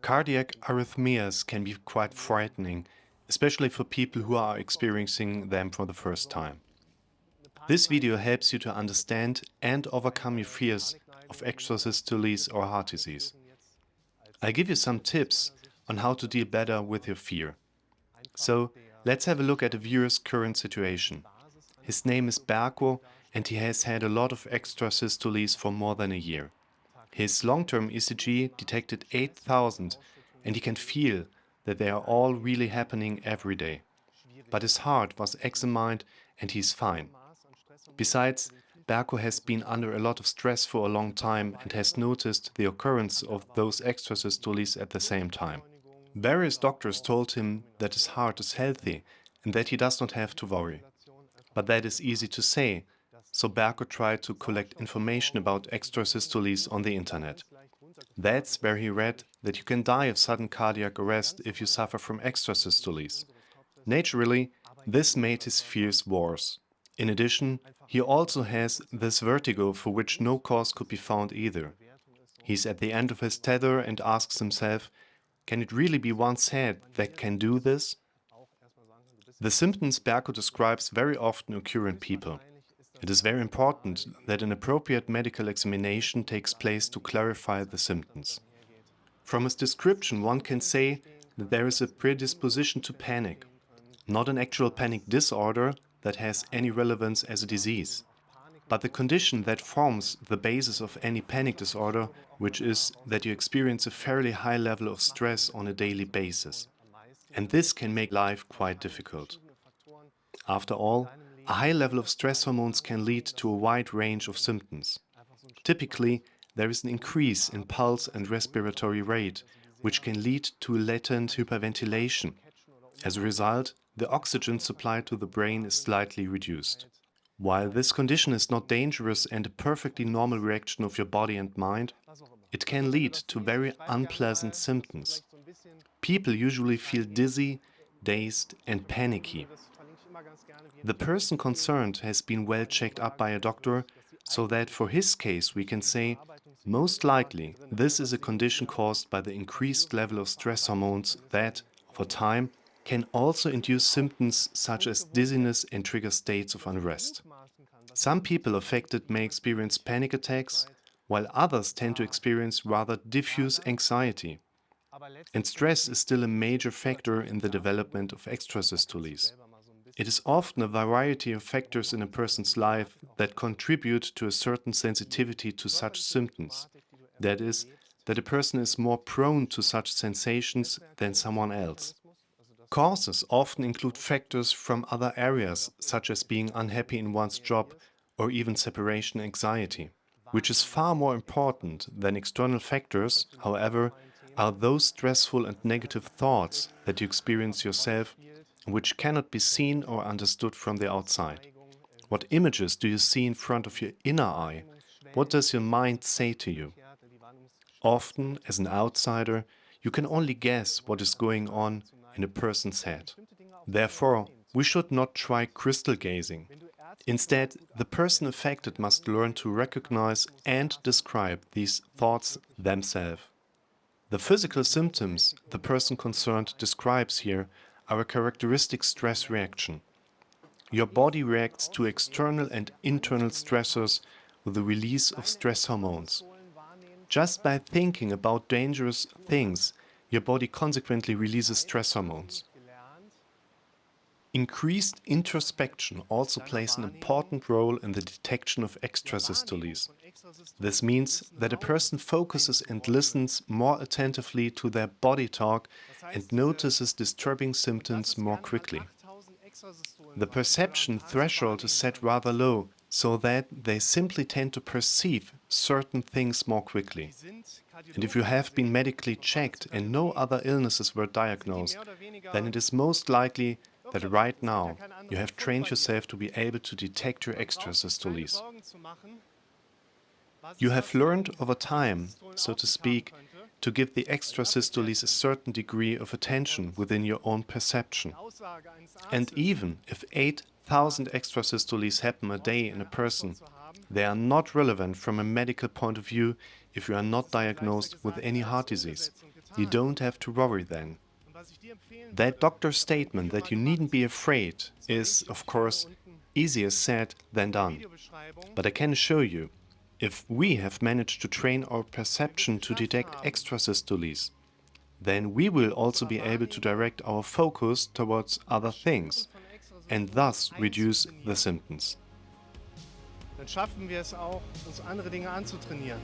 Cardiac arrhythmias can be quite frightening, especially for people who are experiencing them for the first time. This video helps you to understand and overcome your fears of extrasystoles or heart disease. I'll give you some tips on how to deal better with your fear. So, let's have a look at a viewer's current situation. His name is Bagwell and he has had a lot of extrasystoles for more than a year. His long-term ECG detected 8,000 and he can feel that they are all really happening every day. But his heart was examined and he's fine. Besides, Berko has been under a lot of stress for a long time and has noticed the occurrence of those extrasystoles at the same time. Various doctors told him that his heart is healthy and that he does not have to worry. But that is easy to say, so Berko tried to collect information about extrasystoles on the internet. That's where he read that you can die of sudden cardiac arrest if you suffer from extrasystoles. Naturally, this made his fears worse. In addition, he also has this vertigo for which no cause could be found either. He's at the end of his tether and asks himself, can it really be one's head that can do this? The symptoms Berko describes very often occur in people. It is very important that an appropriate medical examination takes place to clarify the symptoms. From his description, one can say that there is a predisposition to panic, not an actual panic disorder that has any relevance as a disease, but the condition that forms the basis of any panic disorder, which is that you experience a fairly high level of stress on a daily basis. And this can make life quite difficult. After all, a high level of stress hormones can lead to a wide range of symptoms. Typically, there is an increase in pulse and respiratory rate, which can lead to latent hyperventilation. As a result, the oxygen supply to the brain is slightly reduced. While this condition is not dangerous and a perfectly normal reaction of your body and mind, it can lead to very unpleasant symptoms. People usually feel dizzy, dazed, and panicky. The person concerned has been well checked up by a doctor, so that for his case we can say, most likely this is a condition caused by the increased level of stress hormones that, over time, can also induce symptoms such as dizziness and trigger states of unrest. Some people affected may experience panic attacks, while others tend to experience rather diffuse anxiety. And stress is still a major factor in the development of extrasystoles. It is often a variety of factors in a person's life that contribute to a certain sensitivity to such symptoms. That is, that a person is more prone to such sensations than someone else. Causes often include factors from other areas, such as being unhappy in one's job or even separation anxiety. Which is far more important than external factors, however, are those stressful and negative thoughts that you experience yourself, which cannot be seen or understood from the outside. What images do you see in front of your inner eye? What does your mind say to you? Often, as an outsider, you can only guess what is going on in a person's head. Therefore, we should not try crystal gazing. Instead, the person affected must learn to recognize and describe these thoughts themselves. The physical symptoms the person concerned describes here are a characteristic stress reaction. Your body reacts to external and internal stressors with the release of stress hormones. Just by thinking about dangerous things, your body consequently releases stress hormones. Increased introspection also plays an important role in the detection of extrasystoles. This means that a person focuses and listens more attentively to their body talk and notices disturbing symptoms more quickly. The perception threshold is set rather low, so that they simply tend to perceive certain things more quickly. And if you have been medically checked and no other illnesses were diagnosed, then it is most likely that right now you have trained yourself to be able to detect your extrasystoles. You have learned over time, so to speak, to give the extrasystoles a certain degree of attention within your own perception. And even if 8,000 extrasystoles happen a day in a person, they are not relevant from a medical point of view if you are not diagnosed with any heart disease. You don't have to worry then. That doctor's statement that you needn't be afraid is, of course, easier said than done. But I can assure you, if we have managed to train our perception to detect extrasystoles, then we will also be able to direct our focus towards other things and thus reduce the symptoms. Dann schaffen wir es auch, uns andere Dinge anzutrainieren.